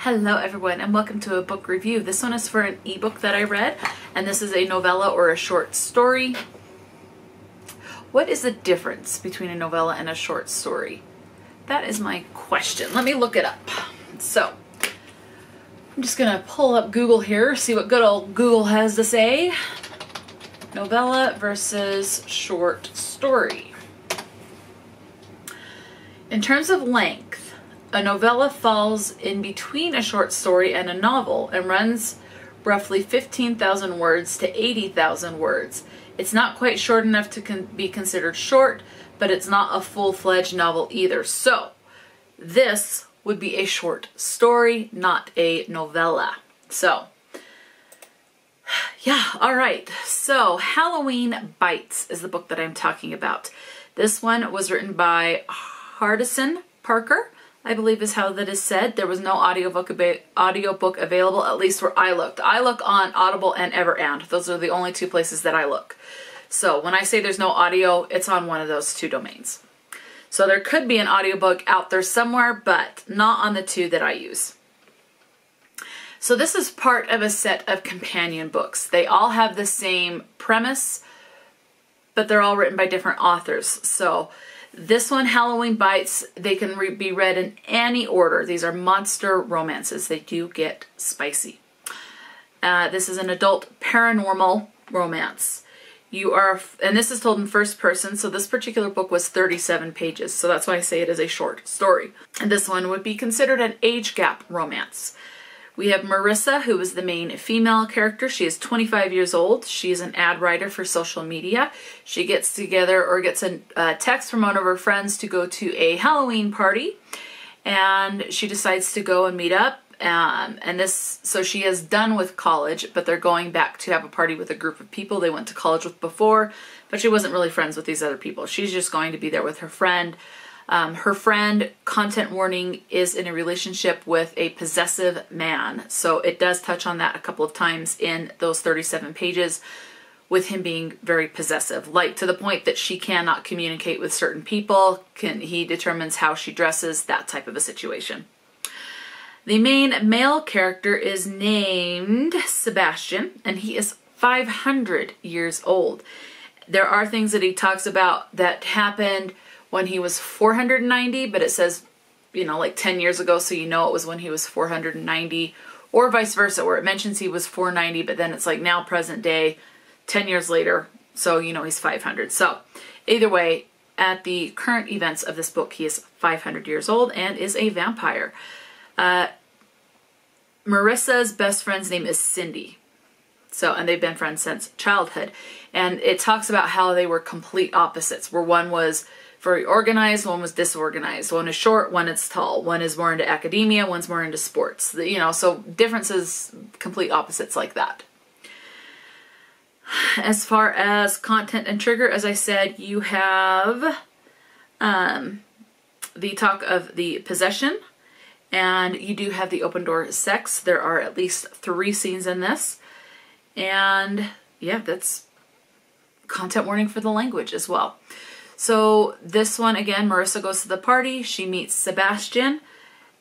Hello everyone and welcome to a book review. This one is for an ebook that I read, and this is a novella or a short story. What is the difference between a novella and a short story? That is my question. Let me look it up. So I'm just gonna pull up Google here, see what good old Google has to say. Novella versus short story. In terms of length, a novella falls in between a short story and a novel and runs roughly 15,000 words to 80,000 words. It's not quite short enough to be considered short, but it's not a full-fledged novel either. So this would be a short story, not a novella. So yeah, all right. So Halloween Bites is the book that I'm talking about. This one was written by Hardison Parker, I believe is how that is said. There was no audiobook available, at least where I looked. I look on Audible and Everand. Those are the only two places that I look. So when I say there's no audio, it's on one of those two domains. So there could be an audiobook out there somewhere, but not on the two that I use. So this is part of a set of companion books. They all have the same premise, but they're all written by different authors. So this one, Halloween Bites, they can be read in any order. These are monster romances. They do get spicy. This is an adult paranormal romance. And this is told in first person, so this particular book was 37 pages, so that's why I say it is a short story. And this one would be considered an age gap romance. We have Marissa, who is the main female character. She is 25 years old. She is an ad writer for social media. She gets together or gets a text from one of her friends to go to a Halloween party, and she decides to go and meet up. So she is done with college, but they're going back to have a party with a group of people they went to college with before, but she wasn't really friends with these other people. She's just going to be there with her friend. Her friend, content warning, is in a relationship with a possessive man. So it does touch on that a couple of times in those 37 pages, with him being very possessive, like to the point that she cannot communicate with certain people. He determines how she dresses, that type of a situation. The main male character is named Sebastian, and he is 500 years old. There are things that he talks about that happened when he was 490, but it says, you know, like 10 years ago, so you know it was when he was 490, or vice versa, where it mentions he was 490, but then it's like now present day, 10 years later, so you know he's 500. So either way, at the current events of this book, he is 500 years old and is a vampire. Marissa's best friend's name is Cindy. So, and they've been friends since childhood. And it talks about how they were complete opposites, where one was very organized, one was disorganized. One is short, one is tall. One is more into academia, one's more into sports. You know, so differences, complete opposites like that. As far as content and trigger, as I said, you have the talk of the possession, and you do have the open door sex. There are at least 3 scenes in this. And yeah, that's content warning for the language as well. So this one, again, Marissa goes to the party. She meets Sebastian.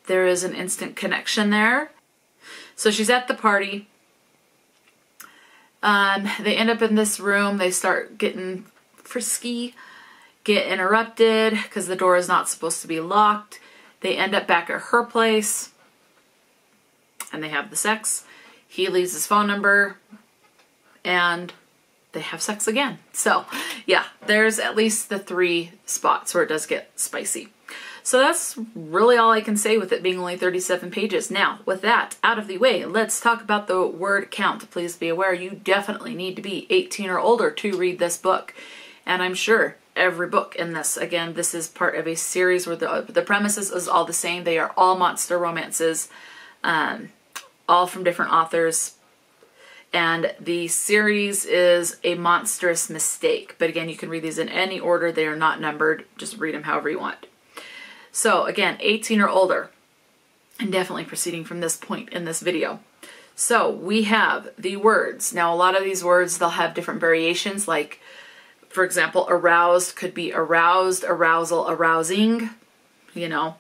There is an instant connection there. So she's at the party. They end up in this room. They start getting frisky, get interrupted because the door is not supposed to be locked. They end up back at her place and they have the sex. He leaves his phone number and they have sex again. So yeah, there's at least the 3 spots where it does get spicy. So that's really all I can say with it being only 37 pages. Now, with that out of the way, let's talk about the word count. Please be aware you definitely need to be 18 or older to read this book. And I'm sure every book in this, again, this is part of a series where the premises is all the same. They are all monster romances, all from different authors. And the series is A Monstrous Mistake. But again, you can read these in any order. They are not numbered. Just read them however you want. So again, 18 or older. And definitely proceeding from this point in this video. So we have the words. Now a lot of these words, they'll have different variations. Like, for example, aroused could be aroused, arousal, arousing. You know,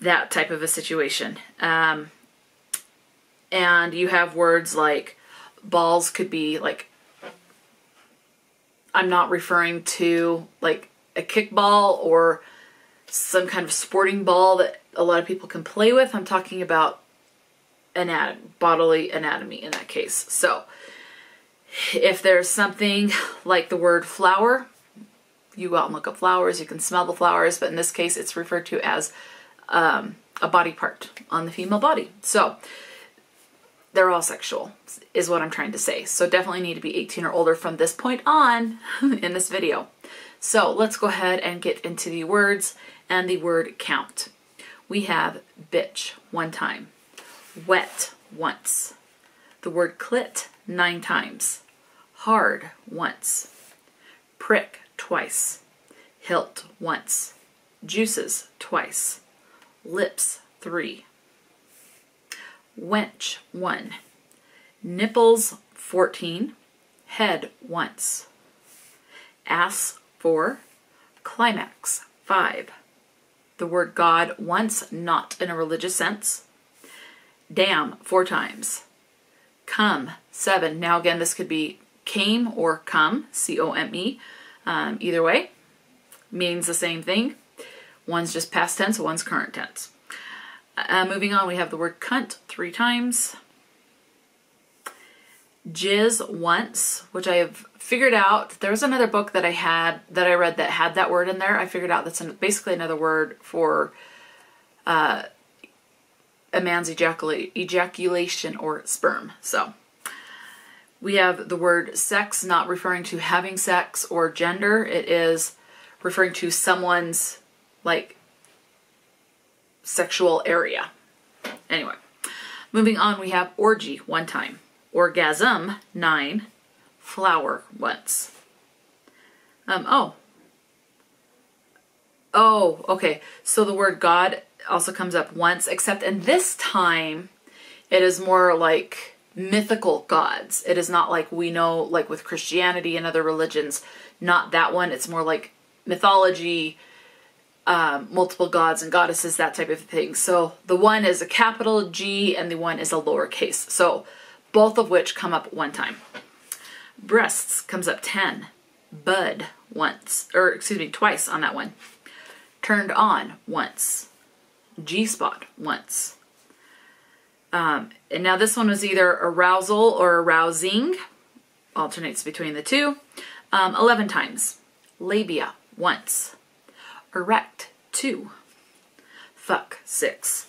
that type of a situation. And you have words like balls could be like, I'm not referring to like a kickball or some kind of sporting ball that a lot of people can play with. I'm talking about bodily anatomy in that case. So if there's something like the word flower, you go out and look up flowers, you can smell the flowers, but in this case it's referred to as a body part on the female body. So they're all sexual is what I'm trying to say. So definitely need to be 18 or older from this point on in this video. So let's go ahead and get into the words and the word count. We have bitch 1 time, wet once, the word clit 9 times, hard once, prick twice, hilt once, juices twice, lips 3, wench 1, nipples 14, head once, ass 4, climax 5, the word God once, not in a religious sense, damn 4 times, come 7. Now again, this could be came or come, C-O-M-E. Either way, means the same thing. One's just past tense, one's current tense. Moving on, we have the word cunt 3 times. Jizz once, which I have figured out. There was another book that I read that had that word in there. I figured out that's basically another word for a man's ejaculation or sperm. So we have the word sex, not referring to having sex or gender. It is referring to someone's like sexual area. Anyway, moving on, we have orgy 1 time, orgasm 9, flower once. Okay. So the word God also comes up once, except in this time it is more like mythical gods. It is not like we know, like with Christianity and other religions, not that one. It's more like mythology, multiple gods and goddesses, that type of thing. So the one is a capital G and the one is a lowercase. So both of which come up 1 time. Breasts comes up 10. Bud once, or excuse me, twice on that one. Turned on once. G-spot once. And now this one was either arousal or arousing. Alternates between the two. 11 times. Labia once. Erect 2. Fuck 6.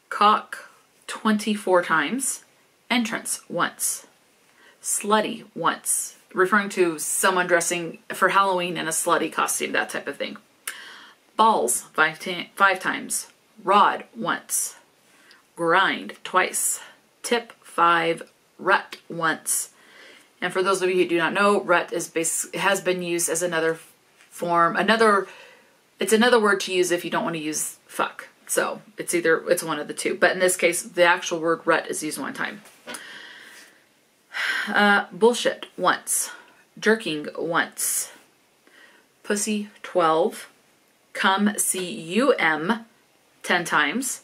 Cock 24 times. Entrance once. Slutty once. Referring to someone dressing for Halloween in a slutty costume, that type of thing. Balls 5 times. Rod once. Grind twice. Tip 5. Rut once. And for those of you who do not know, rut has been used as another form, it's another word to use if you don't want to use fuck. So it's one of the two. But in this case, the actual word rut is used 1 time. Bullshit once. Jerking once. Pussy 12. Cum, C-U-M 10 times.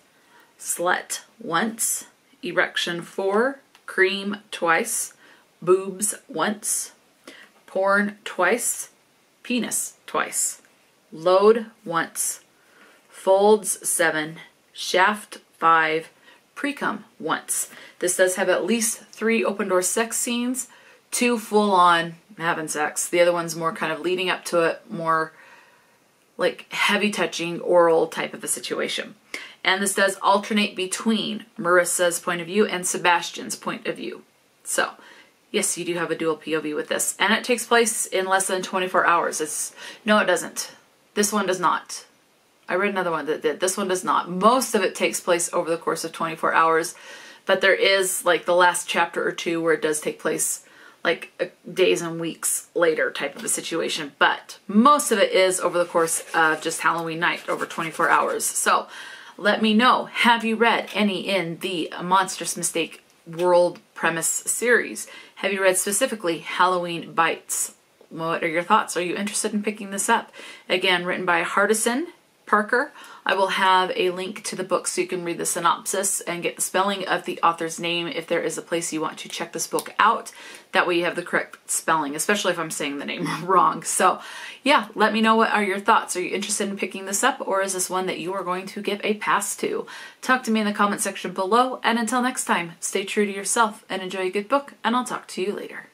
Slut once. Erection 4. Cream twice. Boobs once. Porn twice. Penis twice. Load once. Folds 7. Shaft 5. Pre-cum once. This does have at least 3 open door sex scenes, 2 full on having sex. The other one's more kind of leading up to it, more like heavy touching, oral type of a situation. And this does alternate between Marissa's point of view and Sebastian's point of view. So yes, you do have a dual POV with this. And it takes place in less than 24 hours. No, it doesn't. This one does not. I read another one that did. This one does not. Most of it takes place over the course of 24 hours. But there is like the last chapter or 2 where it does take place like days and weeks later type of a situation. But most of it is over the course of just Halloween night, over 24 hours. So let me know, have you read any in the A Monstrous Mistake world premise series? Have you read specifically Halloween Bites? What are your thoughts? Are you interested in picking this up? Again, written by Hardison Parker. I will have a link to the book so you can read the synopsis and get the spelling of the author's name if there is a place you want to check this book out. That way you have the correct spelling, especially if I'm saying the name wrong. So yeah, let me know, what are your thoughts? Are you interested in picking this up, or is this one that you are going to give a pass to? Talk to me in the comment section below, and until next time, stay true to yourself and enjoy a good book, and I'll talk to you later.